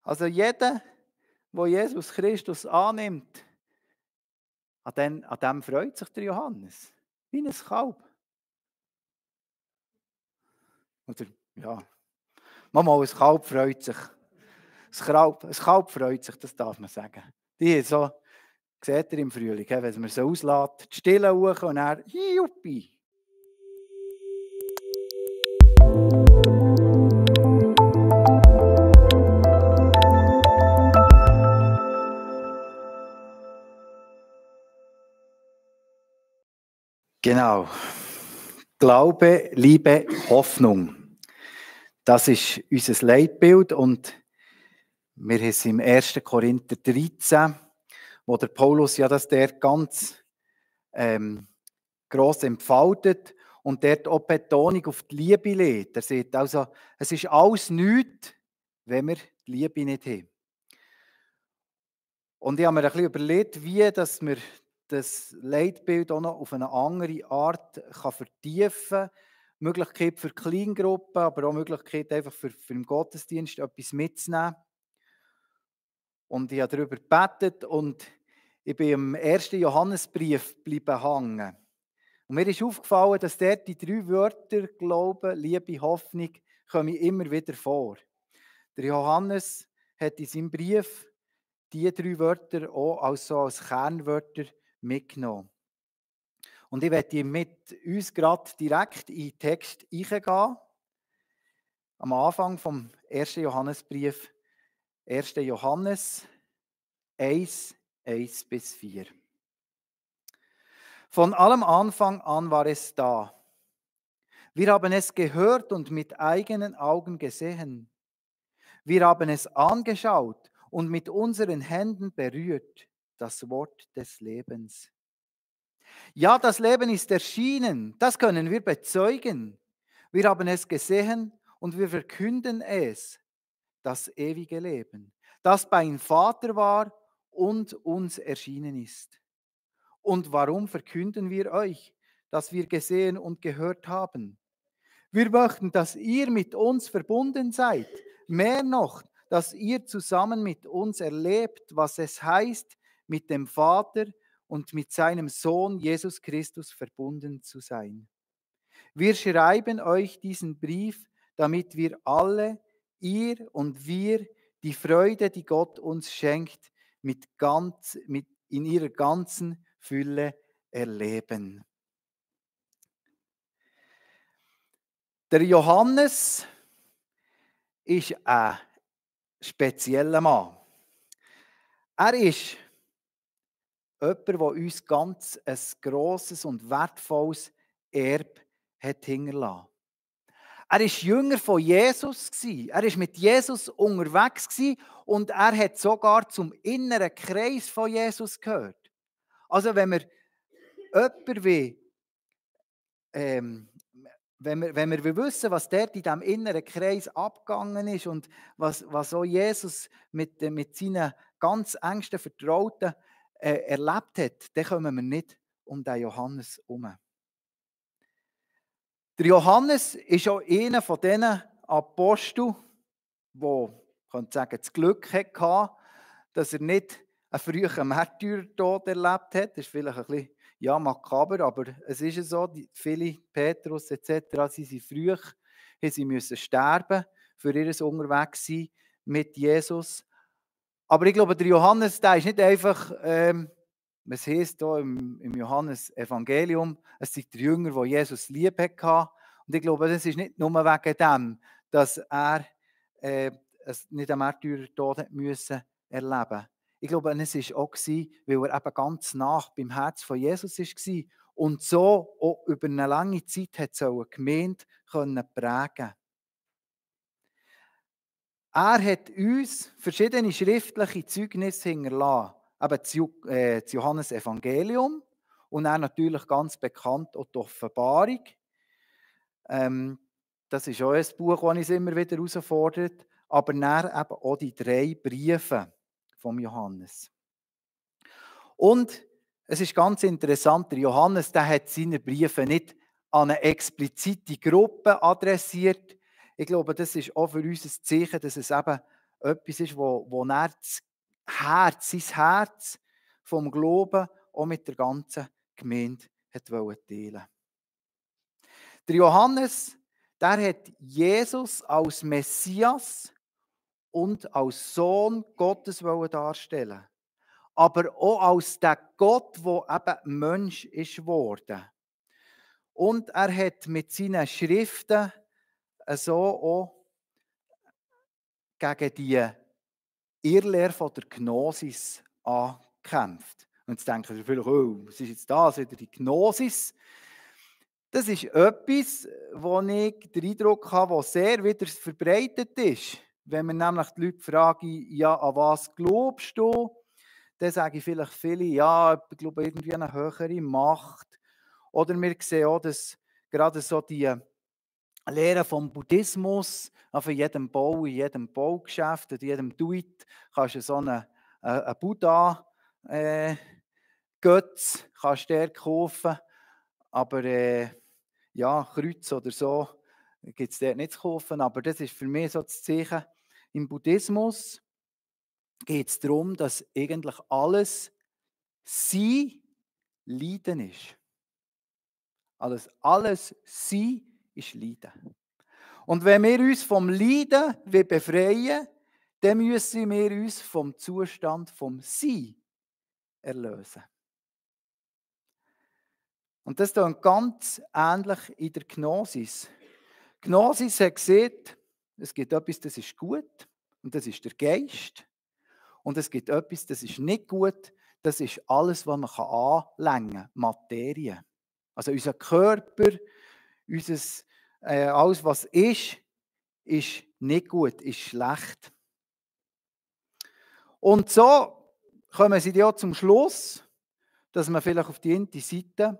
Also jeder, der Jesus Christus annimmt, an dem freut sich der Johannes. Wie ein Kalb. Oder, ja, manchmal ein Kalb freut sich. Ein Kalb freut sich, das darf man sagen. Die ist so, seht ihr im Frühling, wenn man so auslässt, die Stille hoch und dann, juppie. Genau. Glaube, Liebe, Hoffnung. Das ist unser Leitbild und wir haben es im 1. Korinther 13, wo der Paulus ja das der ganz gross entfaltet und dort auch Betonung auf die Liebe legt. Er sagt also, es ist alles nichts, wenn wir die Liebe nicht haben. Und ich habe mir ein bisschen überlegt, wie dass wir das Leitbild auch noch auf eine andere Art vertiefen kann. Möglichkeit für Kleingruppen, aber auch Möglichkeit einfach für den Gottesdienst etwas mitzunehmen. Und ich habe darüber gebetet und ich bin im 1. Johannesbrief bleiben hängen. Und mir ist aufgefallen, dass dort die 3 Wörter Glaube, Liebe, Hoffnung kommen immer wieder vor. Der Johannes hat in seinem Brief diese 3 Wörter auch als Kernwörter mitgenommen. Und ich werde mit uns gerade direkt in den Text eingehen. Am Anfang vom 1. Johannesbrief, 1. Johannes 1, 1-4. Von allem Anfang an war es da. Wir haben es gehört und mit eigenen Augen gesehen. Wir haben es angeschaut und mit unseren Händen berührt, das Wort des Lebens. Ja, das Leben ist erschienen, das können wir bezeugen. Wir haben es gesehen und wir verkünden es, das ewige Leben, das beim Vater war und uns erschienen ist. Und warum verkünden wir euch, dass wir gesehen und gehört haben? Wir möchten, dass ihr mit uns verbunden seid, mehr noch, dass ihr zusammen mit uns erlebt, was es heißt, mit dem Vater und mit seinem Sohn Jesus Christus verbunden zu sein. Wir schreiben euch diesen Brief, damit wir alle, ihr und wir, die Freude, die Gott uns schenkt, in ihrer ganzen Fülle erleben. Der Johannes ist ein spezieller Mann. Er ist jemand, der uns ganz ein grosses und wertvolles Erbe hat hinterlassen. Er war Jünger von Jesus. Er war mit Jesus unterwegs und er hat sogar zum inneren Kreis von Jesus gehört. Also wenn wir jemanden wie, wenn wir wissen, was dort in diesem inneren Kreis abgegangen ist und was auch Jesus mit seinen ganz engsten Vertrauten erlebt hat, dann kommen wir nicht um den Johannes herum. Der Johannes ist auch einer von diesen Aposteln, der, das Glück hatte, dass er nicht einen frühen Märtyrertod erlebt hat. Das ist vielleicht ein bisschen makaber, aber es ist so, viele Petrus etc., sie früh müssen sterben für ihr Unterwegssein mit Jesus. Aber ich glaube, der Johannes, der ist nicht einfach, was heisst hier im Johannes-Evangelium, es sind die Jünger, die Jesus lieb hatte. Und ich glaube, das ist nicht nur wegen dem, dass er nicht einen Märtyrertod erleben musste. Ich glaube, es war auch, weil er eben ganz nah beim Herz von Jesus war und so auch über eine lange Zeit hat eine Gemeinde prägen konnte. Er hat uns verschiedene schriftliche Zeugnisse hinterlassen. Eben das Johannes-Evangelium und dann natürlich ganz bekannt auch die Offenbarung. Das ist auch ein Buch, das uns immer wieder herausfordert. Aber dann eben auch die 3 Briefe vom Johannes. Und es ist ganz interessant, der Johannes, der hat seine Briefe nicht an eine explizite Gruppe adressiert. Ich glaube, das ist auch für uns ein Zeichen, dass es eben etwas ist, wo er das Herz, sein Herz vom Glauben auch mit der ganzen Gemeinde teilen. Der Johannes, der hat Jesus als Messias und als Sohn Gottes darstellen, aber auch als der Gott, der eben Mensch ist geworden. Und er hat mit seinen Schriften so auch gegen die Irrlehre von der Gnosis angekämpft. Und jetzt denken Sie vielleicht, oh, was ist jetzt das, wieder die Gnosis? Das ist etwas, wo ich den Eindruck habe, was sehr wieder verbreitet ist. Wenn man nämlich die Leute fragen, ja, an was glaubst du? Dann sagen vielleicht viele, ja, ich glaube irgendwie eine höhere Macht. Oder wir sehen auch, dass gerade so die Lehre vom Buddhismus, für jedem Bau, in jedem Baugeschäft, in jedem Duit, kannst du so einen Buddha Götz kannst du kaufen, aber ja, Kreuz oder so gibt es dort nicht zu kaufen, aber das ist für mich so das Zeichen. Im Buddhismus geht es darum, dass eigentlich alles sein Leiden ist. Alles sein ist Leiden. Und wenn wir uns vom Leiden befreien, dann müssen wir uns vom Zustand vom Sein erlösen. Und das ist ganz ähnlich in der Gnosis. Gnosis hat gesagt, es gibt etwas, das ist gut, und das ist der Geist. Und es gibt etwas, das ist nicht gut, das ist alles, was man anlängen kann, Materie. Also unser Körper, alles, was ist nicht gut, ist schlecht. Und so kommen sie ja zum Schluss, dass man vielleicht auf die eine Seite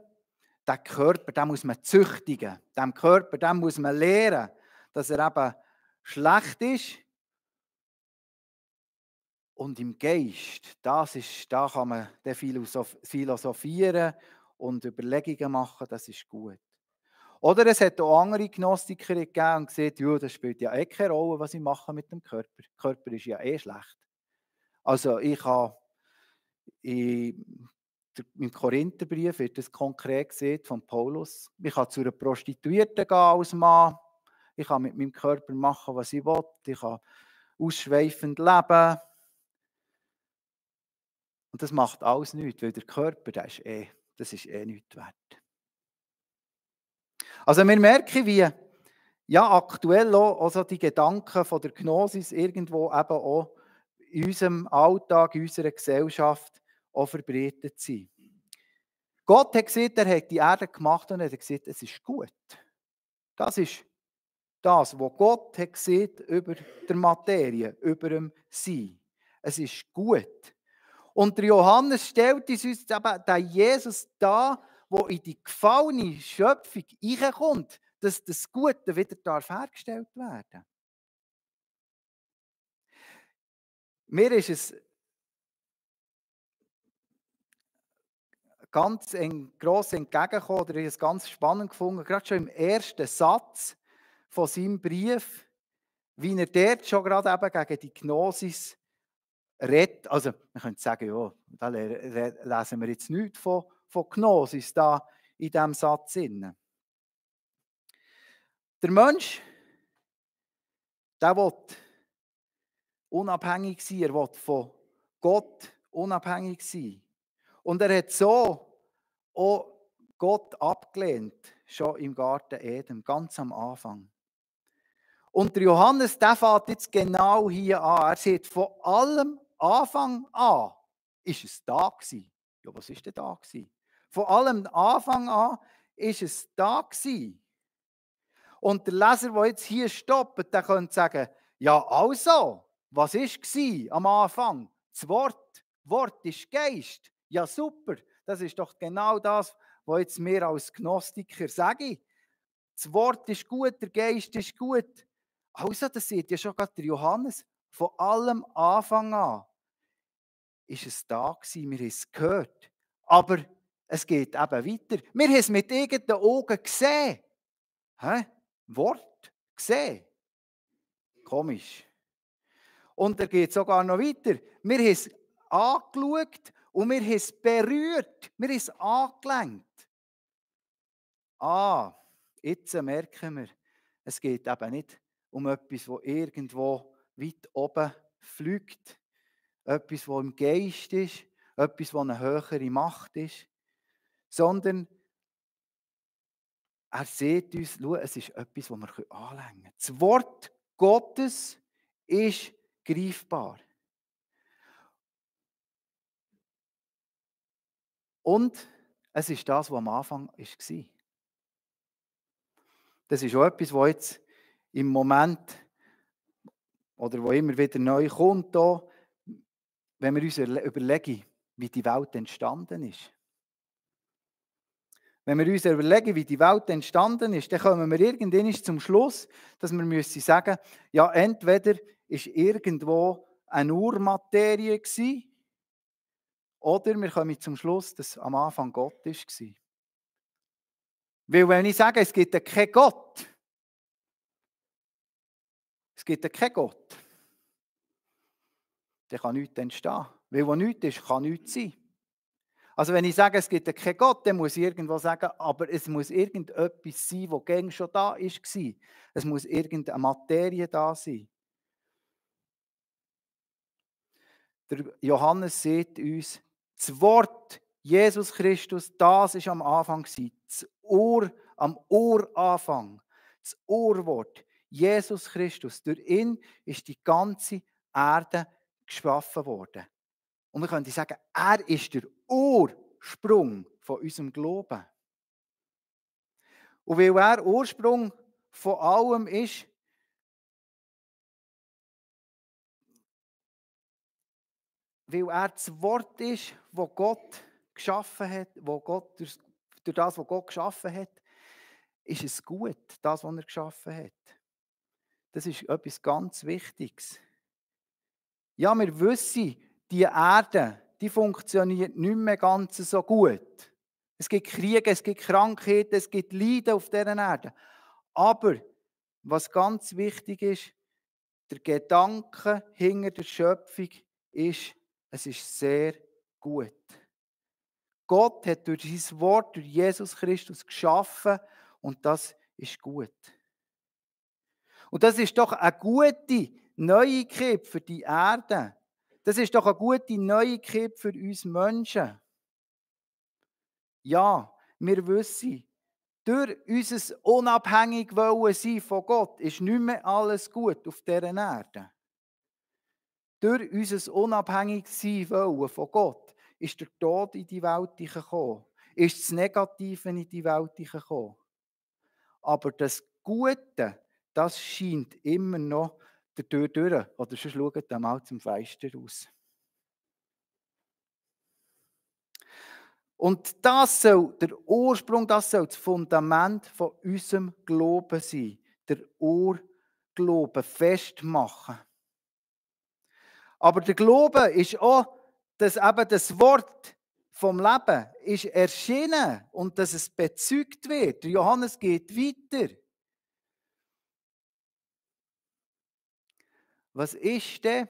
den Körper, den muss man züchtigen. Dem Körper, den muss man lehren, dass er eben schlecht ist. Und im Geist, da kann man philosophieren und Überlegungen machen, das ist gut. Oder es hat auch andere Gnostiker gegeben und gesagt, ja, das spielt ja eh keine Rolle, was ich mache mit dem Körper. Der Körper ist ja eh schlecht. Also im Korintherbrief wird das konkret gesehen von Paulus. Ich kann zu einer Prostituierten gehen als Mann. Ich kann mit meinem Körper machen, was ich will. Ich kann ausschweifend leben. Und das macht alles nichts, weil der Körper, das ist eh nichts wert. Also wir merken, wie ja, aktuell auch also die Gedanken von der Gnosis irgendwo eben auch in unserem Alltag, in unserer Gesellschaft auch verbreitet sind. Gott hat gesagt, er hat die Erde gemacht und er hat gesagt, es ist gut. Das ist das, was Gott hat gesagt über der Materie, über dem Sein. Es ist gut. Und der Johannes stellt uns eben den Jesus dar, der in die gefallene Schöpfung hineinkommt, dass das Gute wieder hergestellt werden darf. Mir ist es ganz gross entgegengekommen, oder ich habe es ganz spannend gefunden, gerade schon im ersten Satz von seinem Brief, wie er dort schon gerade eben gegen die Gnosis redet. Also, man könnte sagen, ja, da lesen wir jetzt nichts von Gnosis da in diesem Satz. Der Mensch, der will unabhängig sein, er will von Gott unabhängig sein. Und er hat so auch Gott abgelehnt, schon im Garten Eden, ganz am Anfang. Und der Johannes, der fängt jetzt genau hier an. Er sagt, von allem Anfang an ist es da gewesen. Ja, was ist denn da gewesen? Von allem Anfang an ist es da gewesen. Und der Leser, der jetzt hier stoppt, der könnte sagen, ja also, was war am Anfang? Das Wort. Wort ist Geist. Ja super, das ist doch genau das, was jetzt wir als Gnostiker sagen. Das Wort ist gut, der Geist ist gut. Also, das sieht ja schon gerade der Johannes. Von allem Anfang an ist es da gewesen, wir haben es gehört. Aber es geht eben weiter. Wir haben es mit eigenen Augen gesehen. Wort gesehen. Komisch. Und er geht sogar noch weiter. Wir haben es angeschaut und wir haben es berührt. Wir haben es angelenkt. Jetzt merken wir, es geht eben nicht um etwas, das irgendwo weit oben fliegt. Etwas, das im Geist ist. Etwas, das eine höhere Macht ist. Sondern er sieht uns, schau, es ist etwas, das wir anlängen können. Das Wort Gottes ist greifbar. Und es ist das, was am Anfang war. Das ist auch etwas, was jetzt im Moment oder wo immer wieder neu kommt, hier, wenn wir uns überlegen, wie die Welt entstanden ist. Wenn wir uns überlegen, wie die Welt entstanden ist, dann kommen wir irgendwann zum Schluss, dass wir sagen müssen, ja, entweder ist irgendwo eine Urmaterie gewesen, oder wir kommen zum Schluss, dass am Anfang Gott war. Weil wenn ich sage, es gibt keinen Gott, dann kann nichts entstehen. Weil wo nichts ist, kann nichts sein. Also wenn ich sage, es gibt keinen Gott, dann muss ich irgendwo sagen, aber es muss irgendetwas sein, das gängig schon da war. Es muss irgendeine Materie da sein. Der Johannes sagt uns, das Wort Jesus Christus, das war am Anfang. Am Uranfang. Das Urwort. Jesus Christus. Durch ihn ist die ganze Erde geschaffen worden. Und wir können sagen, er ist der Ursprung von unserem Glauben. Und weil er Ursprung von allem ist, weil er das Wort ist, das Gott geschaffen hat, durch das, was Gott geschaffen hat, ist es gut, das, was er geschaffen hat. Das ist etwas ganz Wichtiges. Ja, wir wissen, die Erde, die funktioniert nicht mehr ganz so gut. Es gibt Kriege, es gibt Krankheiten, es gibt Leiden auf dieser Erde. Aber was ganz wichtig ist, der Gedanke hinter der Schöpfung ist, es ist sehr gut. Gott hat durch sein Wort, durch Jesus Christus geschaffen und das ist gut. Und das ist doch eine gute Neuigkeit für die Erde. Das ist doch eine gute Neuigkeit für uns Menschen. Ja, wir wissen, durch unser unabhängig Wollen von Gott ist nicht mehr alles gut auf dieser Erde. Durch unser unabhängig Wollen von Gott ist der Tod in die Welt gekommen, ist das Negative in die Welt gekommen. Aber das Gute, das scheint immer noch durch. Oder sonst schaut ihr mal zum Fenster raus. Und das soll der Ursprung, das soll das Fundament von unserem Glauben sein. Der Urglauben festmachen. Aber der Glaube ist auch, dass eben das Wort vom Leben ist erschienen und dass es bezeugt wird. Der Johannes geht weiter. Was ist denn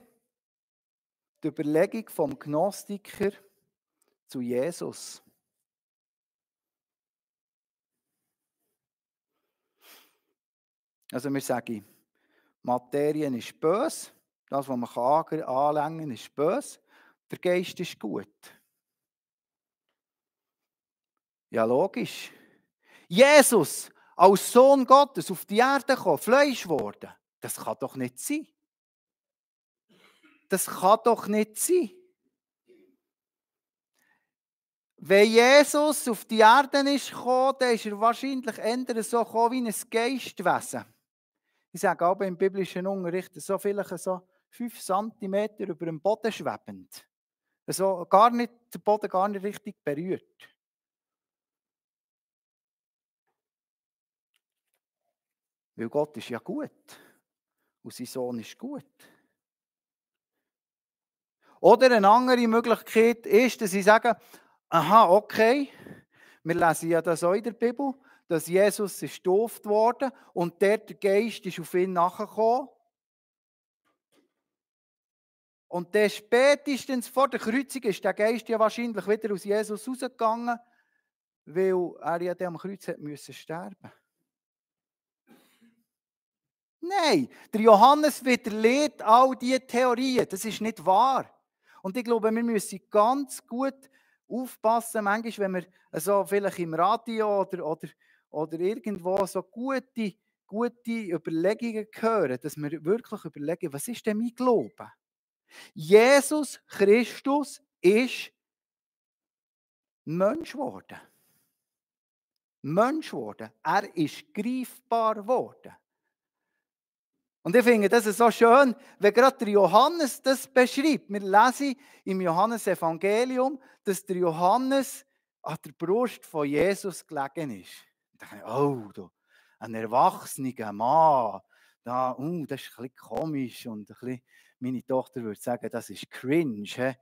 die Überlegung vom Gnostiker zu Jesus? Also wir sagen, Materie ist böse, das, was man anlängen kann, ist böse, der Geist ist gut. Ja, logisch. Jesus als Sohn Gottes auf die Erde gekommen, Fleisch geworden, das kann doch nicht sein. Das kann doch nicht sein. Wenn Jesus auf die Erde ist gekommen, dann ist er wahrscheinlich eher so gekommen wie ein Geistwesen. Ich sage aber im biblischen Unterricht, so vielleicht so 5 cm über dem Boden schwebend. Also der Boden gar nicht richtig berührt. Weil Gott ist ja gut. Und sein Sohn ist gut. Oder eine andere Möglichkeit ist, dass sie sagen, aha, okay, wir lesen ja das auch in der Bibel, dass Jesus ist getauft worden und der Geist ist auf ihn nachgekommen. Und dann spätestens vor der Kreuzung ist der Geist ja wahrscheinlich wieder aus Jesus rausgegangen, weil er ja dann am Kreuz hat müssen sterben. Nein, der Johannes widerlegt all diese Theorien. Das ist nicht wahr. Und ich glaube, wir müssen ganz gut aufpassen, manchmal, wenn wir so vielleicht im Radio oder irgendwo so gute Überlegungen hören, dass wir wirklich überlegen, was ist denn mein Glaube? Jesus Christus ist Mensch geworden. Mensch geworden. Er ist greifbar geworden. Und ich finde das so schön, wenn gerade der Johannes das beschreibt. Wir lesen im Johannesevangelium, dass der Johannes an der Brust von Jesus gelegen ist. Da dachte ich, oh, da, ein erwachsener Mann, das ist ein bisschen komisch und ein bisschen, meine Tochter würde sagen, das ist cringe. He?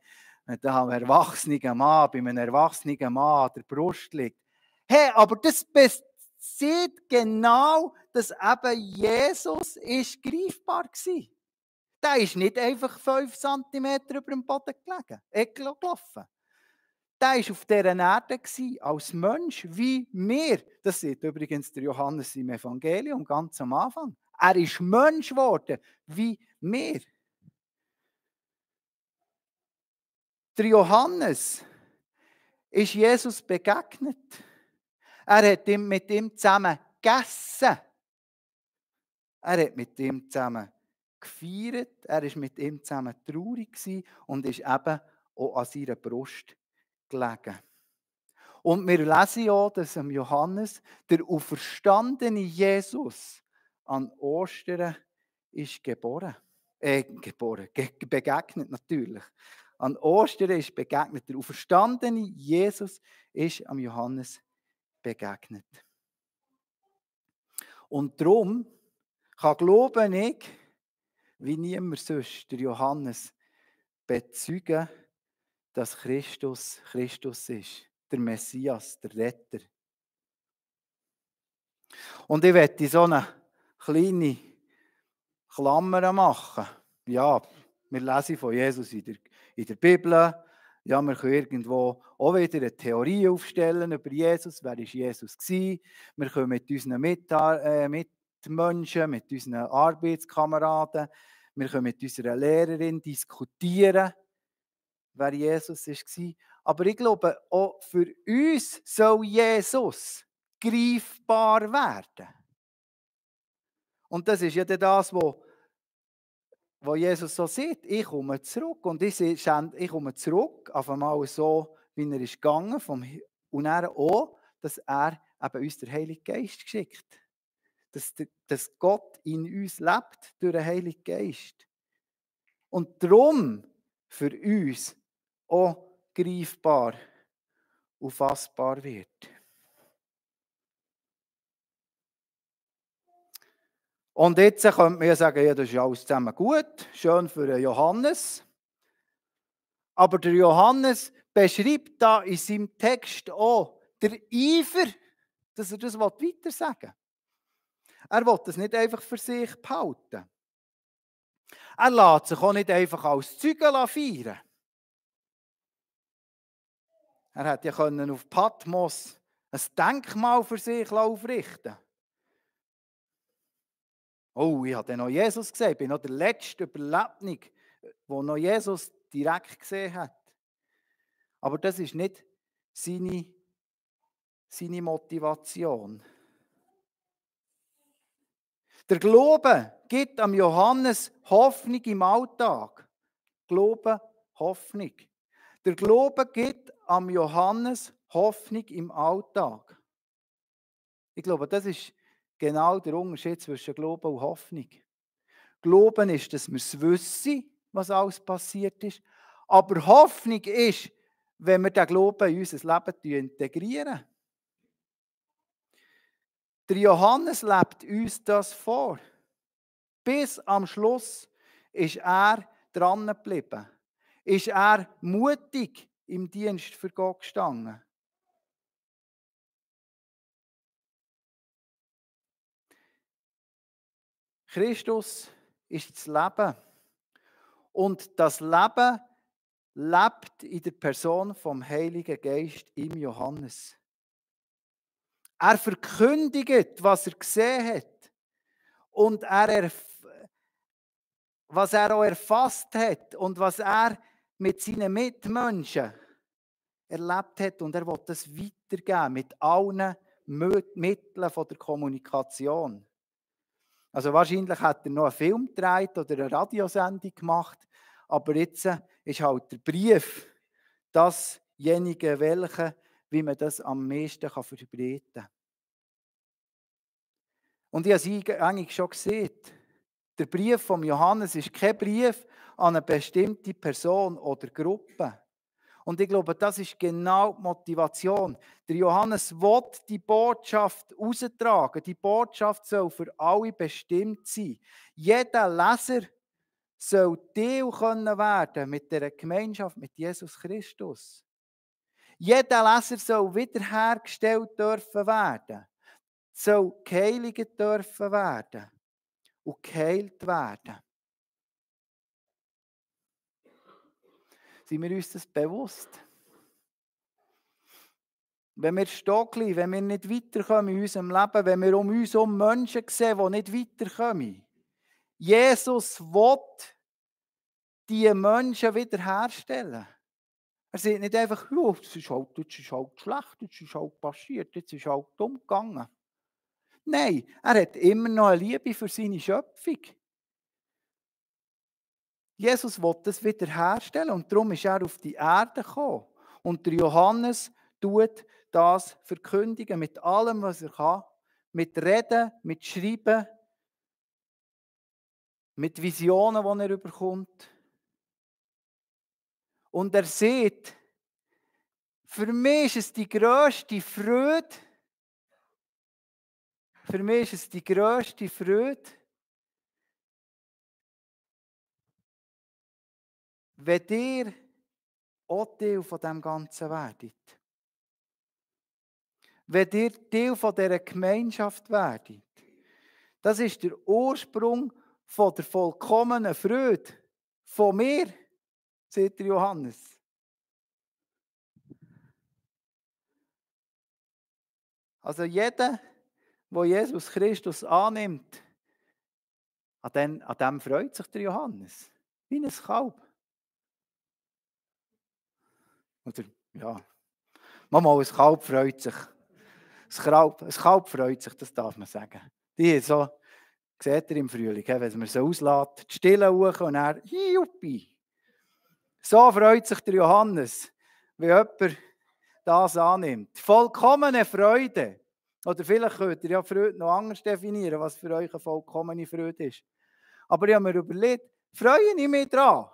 Wenn da ein erwachsener Mann bei einem erwachsenen Mann an der Brust liegt. Hey, aber das sieht genau, dass eben Jesus ist greifbar war. Der ist nicht einfach 5 cm über dem Boden gelaufen. Der war auf dieser Erde als Mensch wie wir. Das sieht übrigens der Johannes im Evangelium ganz am Anfang. Er ist Mensch geworden wie wir. Der Johannes ist Jesus begegnet. Er hat mit ihm zusammen gegessen. Er hat mit ihm zusammen gefeiert. Er war mit ihm zusammen traurig und ist eben auch an seiner Brust gelegen. Und wir lesen ja, dass Johannes der auferstandene Jesus an Ostern ist begegnet natürlich. An Ostern ist begegnet. Der auferstandene Jesus ist am Johannes begegnet. Und darum kann, glaube ich, wie niemand sonst, der Johannes bezeugen, dass Christus ist, der Messias, der Retter. Und ich werde so eine kleine Klammer machen. Ja, wir lesen von Jesus in der Bibel. Ja, wir können irgendwo auch wieder eine Theorie aufstellen über Jesus. Wer war Jesus gewesen? Wir können mit unseren Mitmenschen, mit unseren Arbeitskameraden, wir können mit unserer Lehrerin diskutieren, wer Jesus war. Aber ich glaube, auch für uns soll Jesus greifbar werden. Und das ist ja das, wo Jesus so sieht, ich komme zurück. Und ich komme zurück, auf einmal so, wie er ist gegangen, und er auch, dass er eben uns den Heiligen Geist geschickt. Dass Gott in uns lebt durch den Heiligen Geist. Und darum für uns auch greifbar und fassbar wird. Und jetzt könnte man ja sagen, ja, das ist alles zusammen gut, schön für den Johannes. Aber der Johannes beschreibt da in seinem Text auch der Eifer, dass er das weiter sagen will. Er will das nicht einfach für sich behalten. Er lässt sich auch nicht einfach als Zeuge feiern. Er hätte ja auf Patmos ein Denkmal für sich aufrichten. Oh, ich habe noch Jesus gesehen. Ich bin noch der letzte Überlebende, der noch Jesus direkt gesehen hat. Aber das ist nicht seine Motivation. Der Glaube gibt am Johannes Hoffnung im Alltag. Glaube, Hoffnung. Der Glaube gibt am Johannes Hoffnung im Alltag. Ich glaube, das ist genau der Unterschied zwischen Glaube und Hoffnung. Glauben ist, dass wir es wissen, was alles passiert ist. Aber Hoffnung ist, wenn wir den Glauben in unser Leben integrieren. Der Johannes lebt uns das vor. Bis am Schluss ist er dran geblieben. Ist er mutig im Dienst für Gott gestanden. Christus ist das Leben. Und das Leben lebt in der Person vom Heiligen Geist im Johannes. Er verkündigt, was er gesehen hat. Und was er auch erfasst hat und was er mit seinen Mitmenschen erlebt hat. Und er will das weitergeben mit allen Mitteln von der Kommunikation. Also wahrscheinlich hat er noch einen Film gedreht oder eine Radiosendung gemacht, aber jetzt ist halt der Brief dasjenige, wie man das am meisten verbreiten kann. Und ich habe es eigentlich schon gesehen. Der Brief von Johannes ist kein Brief an eine bestimmte Person oder Gruppe. Und ich glaube, das ist genau die Motivation. Der Johannes will die Botschaft austragen. Die Botschaft soll für alle bestimmt sein. Jeder Leser soll Teil können werden mit der Gemeinschaft mit Jesus Christus. Jeder Leser soll wiederhergestellt dürfen werden. Soll geheiligt dürfen werden und geheilt werden. Sind wir uns das bewusst? Wenn wir stocken, wenn wir nicht weiterkommen in unserem Leben, wenn wir um uns herum Menschen sehen, die nicht weiterkommen. Jesus will diese Menschen wiederherstellen. Er sagt nicht einfach, ja, jetzt ist halt schlecht, jetzt ist halt passiert, jetzt ist halt umgegangen. Nein, er hat immer noch eine Liebe für seine Schöpfung. Jesus will das wiederherstellen und darum ist er auf die Erde gekommen. Und der Johannes tut das verkündigen mit allem, was er kann. Mit Reden, mit Schreiben, mit Visionen, die er bekommt. Und er sieht, für mich ist es die grösste Freude, wenn ihr auch Teil von dem Ganzen werdet. Wenn ihr Teil von dieser Gemeinschaft werdet. Das ist der Ursprung von der vollkommenen Freude von mir, sagt der Johannes. Also jeder, der Jesus Christus annimmt, an dem freut sich der Johannes. Wie ein Kalb. Oder, ja, manchmal ein Kalb freut sich. Ein Kalb freut sich, das darf man sagen. Die so, seht ihr im Frühling, wenn man so auslässt, die Stille hoch und dann, juppie. So freut sich der Johannes, wie jemand das annimmt. Vollkommene Freude. Oder vielleicht könnt ihr ja Freude noch anders definieren, was für euch eine vollkommene Freude ist. Aber ich habe mir überlegt, freue ich mich dran?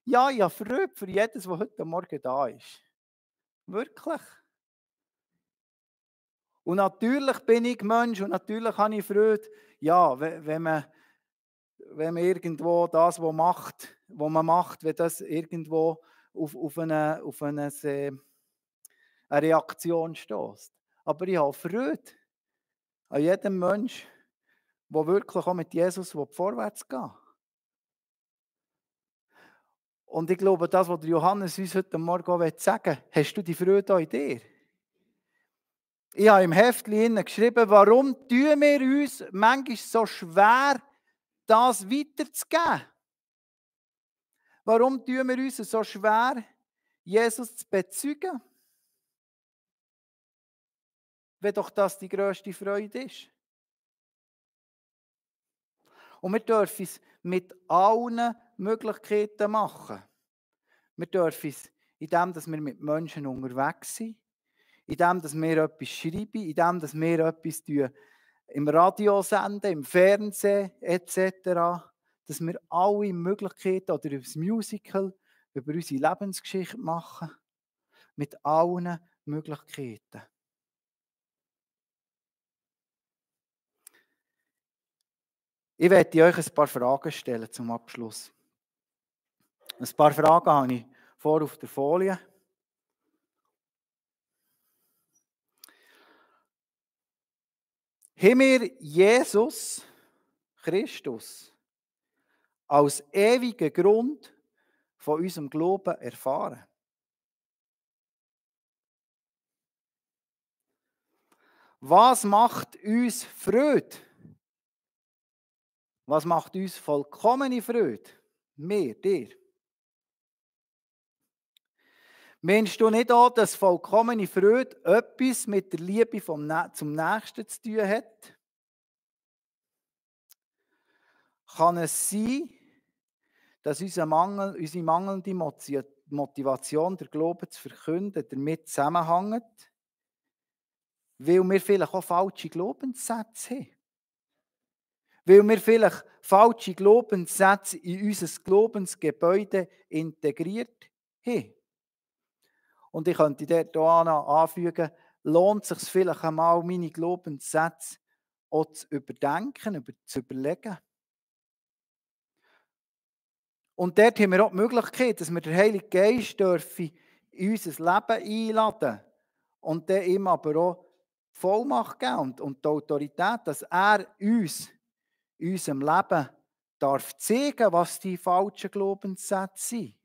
Ja, ich habe Freude für jedes, der heute Morgen da ist. Wirklich. Und natürlich bin ich Mensch und natürlich habe ich Freude, ja, wenn man irgendwo das, was man macht, wenn das irgendwo auf eine Reaktion stößt. Aber ich habe Freude an jedem Mensch, der wirklich auch mit Jesus vorwärts geht. Und ich glaube, das, was Johannes uns heute Morgen sagen will, hast du die Freude auch in dir? Ich habe im Heftchen geschrieben, warum tun wir uns manchmal so schwer, das weiterzugeben? Warum tun wir uns so schwer, Jesus zu bezeugen? Wenn doch das die grösste Freude ist. Und wir dürfen es mit allen Möglichkeiten machen. Wir dürfen es, indem wir mit Menschen unterwegs sind, indem wir etwas schreiben, indem wir etwas im Radio senden, im Fernsehen etc., dass wir alle Möglichkeiten oder über das Musical, über unsere Lebensgeschichte machen. Mit allen Möglichkeiten. Ich werde euch ein paar Fragen stellen zum Abschluss. Ein paar Fragen habe ich vor auf der Folie. Haben wir Jesus Christus als ewigen Grund von unserem Glauben erfahren. Was macht uns Freude? Was macht uns vollkommene Freude? Mir, dir. Meinst du nicht auch, dass vollkommene Freude etwas mit der Liebe zum Nächsten zu tun hat? Kann es sein, dass unsere mangelnde Motivation, der Glauben zu verkünden, damit zusammenhängt, weil wir vielleicht auch falsche Glaubenssätze haben? Weil wir vielleicht falsche Glaubenssätze in unser Glaubensgebäude integriert haben? Und ich könnte dort auch noch anfügen, lohnt es sich vielleicht einmal, meine Glaubenssätze auch zu überdenken, zu überlegen. Und dort haben wir auch die Möglichkeit, dass wir den Heiligen Geist dürfen in unser Leben einladen und dann ihm aber auch Vollmacht geben und die Autorität, dass er uns in unserem Leben darf zeigen, was die falschen Glaubenssätze sind.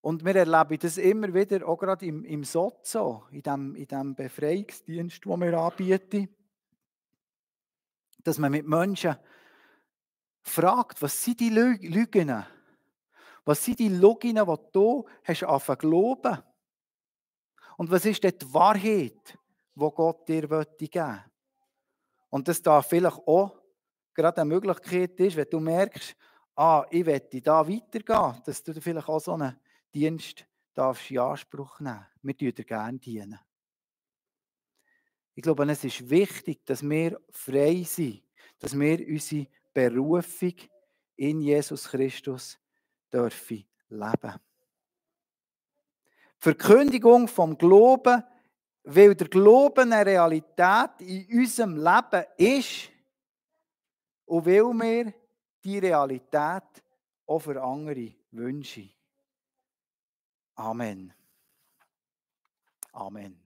Und wir erleben das immer wieder, auch gerade im Sozo, in dem Befreiungsdienst, den wir anbieten, dass man mit Menschen fragt, was sind die Lügen? Was sind die Lügen, die du hast angefangen zu glauben? Und was ist denn die Wahrheit, die Gott dir geben will? Und das darf vielleicht auch gerade eine Möglichkeit ist, wenn du merkst, ich möchte da weitergehen, dass du vielleicht auch so einen Dienst darfst in Anspruch nehmen. Wir dienen dir gerne dienen. Ich glaube, es ist wichtig, dass wir frei sind, dass wir unsere Berufung in Jesus Christus dürfen leben. Die Verkündigung vom Glauben, weil der Glaube eine Realität in unserem Leben ist und weil wir die Realität auch für andere wünschen. Amen. Amen.